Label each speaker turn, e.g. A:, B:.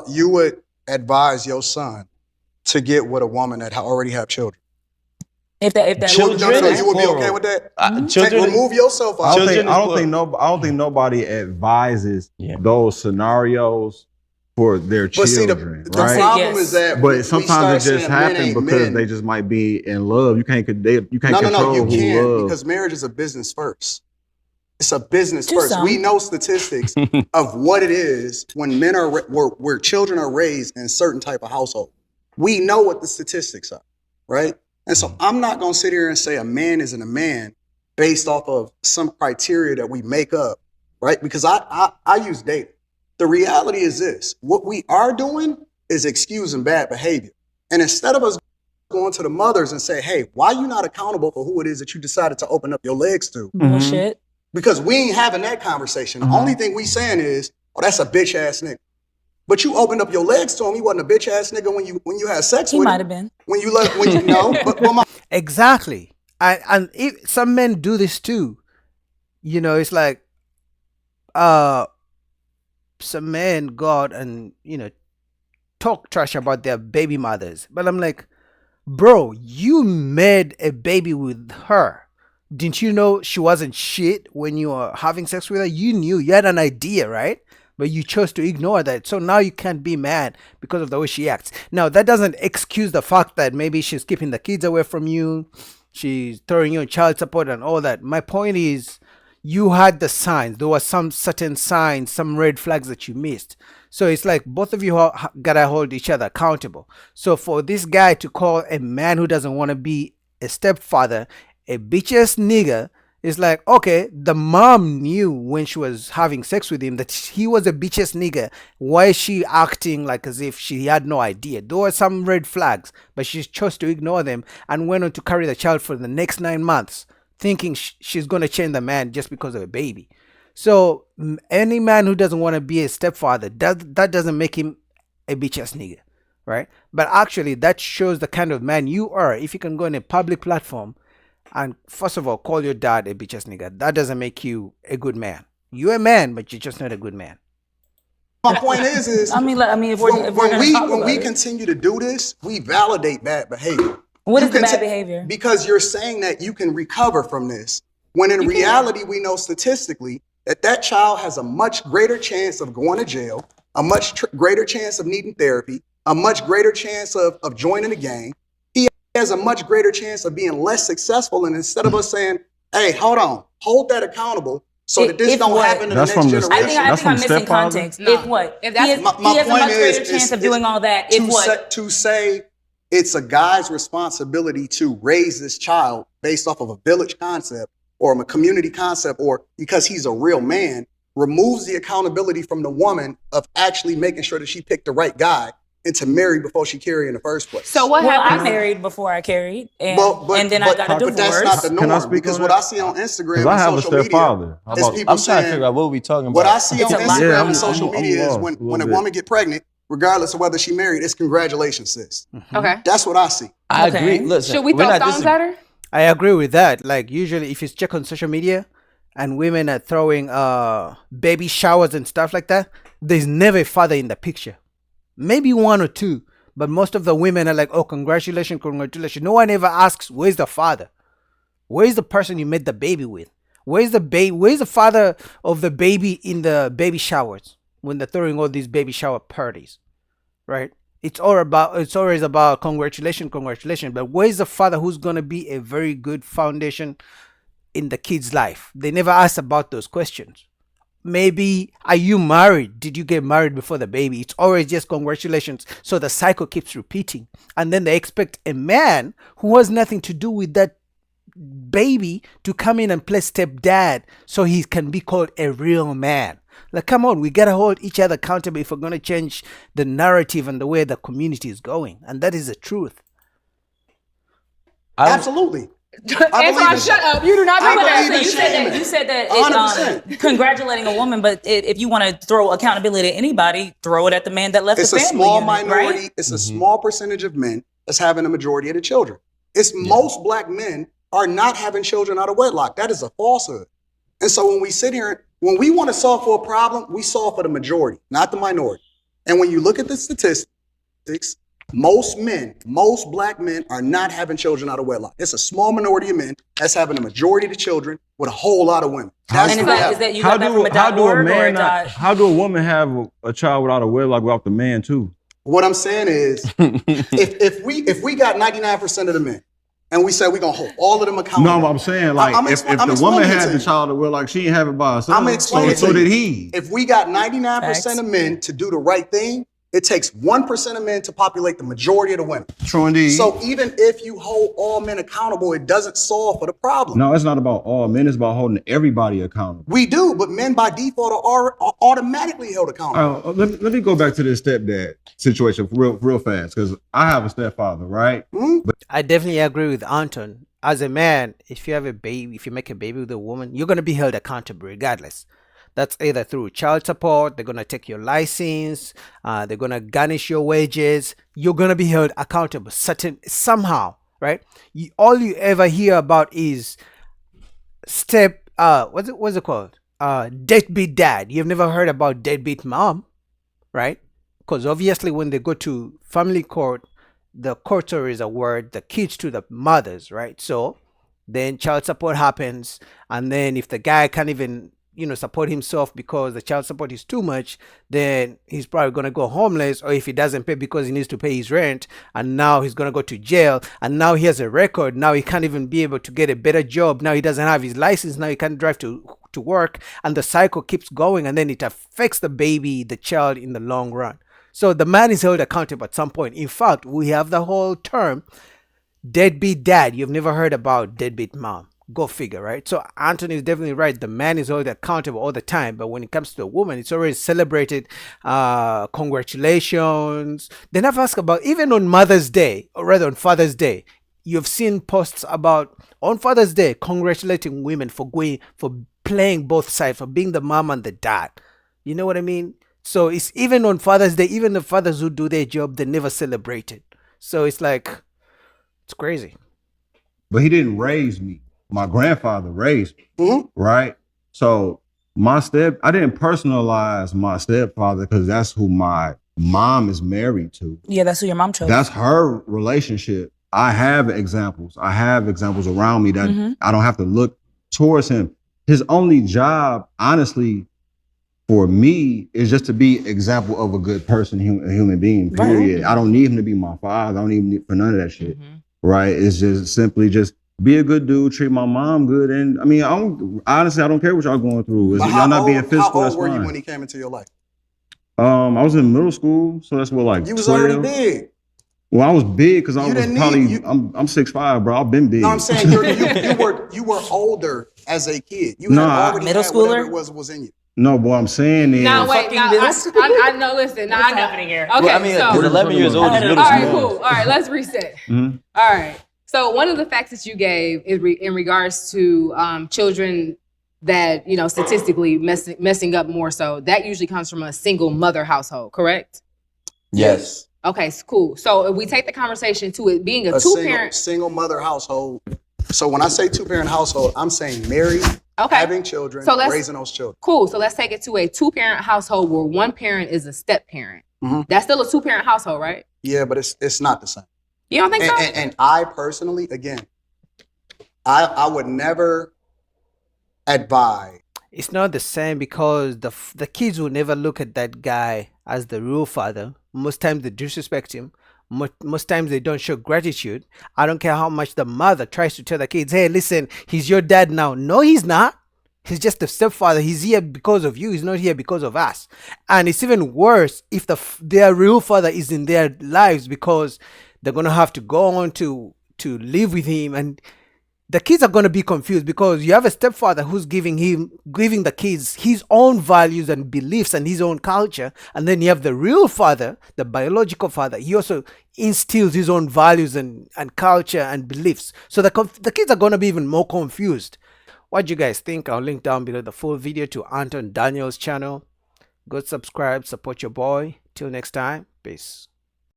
A: you would advise your son to get with a woman that already have children?
B: If that
C: Children
A: So
C: is
A: you would be
C: plural.
A: okay with that?
C: Children.
A: Remove yourself
D: I
A: out.
D: don't think nobody advises those scenarios for their
A: But see,
D: children,
A: the
D: right?
A: problem is that
D: But sometimes it just happens because
A: men.
D: they just might be in love. You can't control
A: You
D: who
A: can't,
D: love.
A: because marriage is a business first. It's a business
B: To
A: first.
B: some.
A: We know statistics of what it is when men are where children are raised in certain type of household. We know what the statistics are, right? And so I'm not gonna sit here and say a man isn't a man based off of some criteria that we make up, right? Because I use data. The reality is this: what we are doing is excusing bad behavior, and instead of us going to the mothers and say, "Hey, why you not accountable for who it is that you decided to open up your legs to?"
B: bullshit.
A: Because we ain't having that conversation. The only thing we saying is, "Oh, that's a bitch ass nigga." But you opened up your legs to him. He wasn't a bitch ass nigga when you had sex
B: He
A: with him.
B: might have been.
A: When you know. But my
E: Exactly. And some men do this too. You know, it's like some men go out and, talk trash about their baby mothers. But I'm like, bro, you made a baby with her. Didn't you know she wasn't shit when you were having sex with her? You knew, you had an idea, right? But you chose to ignore that. So now you can't be mad because of the way she acts. Now, that doesn't excuse the fact that maybe she's keeping the kids away from you. She's throwing you in child support and all that. My point is, you had the signs. There were some certain signs, some red flags that you missed. So it's like both of you gotta hold each other accountable. So for this guy to call a man who doesn't want to be a stepfather a bitch ass nigga, it's like, okay, the mom knew when she was having sex with him that he was a bitch ass nigga. Why is she acting like as if she had no idea? There were some red flags, but she chose to ignore them and went on to carry the child for the next 9 months, thinking she's going to change the man just because of a baby. So any man who doesn't want to be a stepfather, that doesn't make him a bitch ass nigga, right? But actually, that shows the kind of man you are. If you can go on a public platform and first of all, call your dad a bitch ass nigga, that doesn't make you a good man. You're a man, but you're just not a good man.
A: My point is
B: if when
A: we continue to do this, we validate bad behavior.
B: What is the bad behavior?
A: Because you're saying that you can recover from this, when in reality, we know statistically that child has a much greater chance of going to jail, a much greater chance of needing therapy, a much greater chance of joining a gang. He has a much greater chance of being less successful. And instead of us saying, "Hey, hold that accountable so that this don't happen in the next generation."
B: I think I'm missing context.
F: No.
B: If what?
F: If that's
B: he has a much greater chance of doing all that. If what?
A: To say it's a guy's responsibility to raise this child based off of a village concept or a community concept, or because he's a real man, removes the accountability from the woman of actually making sure that she picked the right guy and to marry before she carried in the first place.
F: So what happens?
B: I married before I carried, and then I got a divorce.
A: But that's not the norm, because what I see on Instagram and social media is people
C: I'm trying to figure out what we talking about.
A: What I see on Instagram and
D: I'm
A: social media is when a woman get pregnant, regardless of whether she married, it's congratulations, sis.
F: Okay.
A: That's what I see.
C: I agree. Listen,
F: should we throw stones at her?
E: I agree with that. Like usually if you check on social media and women are throwing baby showers and stuff like that, there's never a father in the picture. Maybe one or two, but most of the women are like, "Oh, congratulations, congratulations." No one ever asks, "Where's the father? Where's the person you made the baby with? Where's the father of the baby in the baby showers when they're throwing all these baby shower parties?" Right? It's always about congratulations. But where's the father who's gonna be a very good foundation in the kid's life? They never ask about those questions. Maybe, are you married? Did you get married before the baby? It's always just congratulations. So the cycle keeps repeating. And then they expect a man who has nothing to do with that baby to come in and play stepdad so he can be called a real man. Like, come on, we got to hold each other accountable if we're going to change the narrative and the way the community is going. And that is the truth.
A: Absolutely.
F: Antoine, shut up. You do not believe
A: that.
B: You said that congratulating a woman, but if you want to throw accountability at anybody, throw it at the man that left the family.
A: It's a small
B: unit,
A: minority.
B: Right?
A: It's a small percentage of men that's having the majority of the children. Most black men are not having children out of wedlock. That is a falsehood. And so when we sit here, when we want to solve for a problem, we solve for the majority, not the minority. And when you look at the statistics, most black men are not having children out of wedlock. It's a small minority of men that's having a majority of the children with a whole lot of women. That's
B: And
A: the
B: is
A: reality.
B: that you got that from a .org or a dot?
D: How do a woman have a child without a wedlock without the man too?
A: What I'm saying is, if we got 99% of the men, and we said we're gonna hold all of them accountable.
D: No, I'm saying like if the woman had the child, well, like she didn't have it by herself.
A: I'm explaining
D: so did he.
A: If we got 99% of men to do the right thing, it takes 1% of men to populate the majority of the women.
D: True indeed.
A: So even if you hold all men accountable, it doesn't solve for the problem.
D: No, it's not about all men. It's about holding everybody accountable.
A: We do, but men by default are automatically held accountable.
D: Let me go back to this stepdad situation real fast, because I have a stepfather, right?
A: Mm-hmm.
D: But
E: I definitely agree with Anton. As a man, if you have a baby, if you make a baby with a woman, you're going to be held accountable regardless. That's either through child support, they're going to take your license, they're going to garnish your wages. You're going to be held accountable somehow, right? All you ever hear about is what's it called? Deadbeat dad. You've never heard about deadbeat mom, right? Because obviously when they go to family court, the courter is award the kids to the mothers, right? So then child support happens, and then if the guy can't even support himself because the child support is too much, then he's probably going to go homeless, or if he doesn't pay because he needs to pay his rent, and now he's going to go to jail, and now he has a record. Now he can't even be able to get a better job. Now he doesn't have his license. Now he can't drive to work, and the cycle keeps going, and then it affects the child in the long run. So the man is held accountable at some point. In fact, we have the whole term deadbeat dad. You've never heard about deadbeat mom. Go figure, right? So Anthony is definitely right. The man is always accountable all the time, but when it comes to the woman, it's always celebrated. Congratulations. They never ask about, even on Mother's Day, or rather on Father's Day, you've seen posts about on Father's Day congratulating women for playing both sides, for being the mom and the dad. You know what I mean? So it's even on Father's Day, even the fathers who do their job, they never celebrate it. So it's like, it's crazy.
D: But he didn't raise me. My grandfather raised me, right? So I didn't personalize my stepfather because that's who my mom is married to.
B: Yeah, that's who your mom chose.
D: That's her relationship. I have examples. Around me that I don't have to look towards him. His only job, honestly, for me, is just to be example of a good person, a human being, period. Right. I don't need him to be my father. I don't even need for none of that shit, right? It's just simply just be a good dude, treat my mom good, and I mean, I don't care what y'all going through. Y'all not being physical.
A: How old were you when he came into your life?
D: I was in middle school, so that's what, like,
A: you was
D: 12.
A: already big.
D: Well, I was big because I'm 6'5", bro. I've been big.
A: No, I'm saying you were older as a kid. You had already
B: middle
A: had
B: schooler
A: was in you.
D: No, what I'm saying is.
F: No, wait. I know. Listen. What's
B: happening here?
F: Okay,
C: well, I mean, he's 11 years old. He's middle
F: all
C: school.
F: right, cool. All right, let's reset. All right. So one of the facts that you gave is in regards to children that, statistically messing up more so, that usually comes from a single mother household, correct?
C: Yes.
F: Okay, cool. So if we take the conversation to it being a two-parent...
A: single mother household. So when I say two-parent household, I'm saying married, having children, raising those children. Cool.
F: So let's take it to a two-parent household where one parent is a step-parent. That's still a two-parent household, right?
A: Yeah, but it's not the same.
F: You don't think so?
A: And I personally, again, I would never advise.
E: It's not the same because the kids will never look at that guy as the real father. Most times they disrespect him. Most times they don't show gratitude. I don't care how much the mother tries to tell the kids, hey, listen, he's your dad now. No, he's not. He's just the stepfather. He's here because of you. He's not here because of us. And it's even worse if their real father is in their lives, because they're going to have to go on to live with him, and the kids are going to be confused because you have a stepfather who's giving the kids his own values and beliefs and his own culture, and then you have the real father, the biological father. He also instills his own values and culture and beliefs. So the kids are going to be even more confused. What do you guys think? I'll link down below the full video to Anton Daniel's channel. Go subscribe, support your boy. Till next time, peace.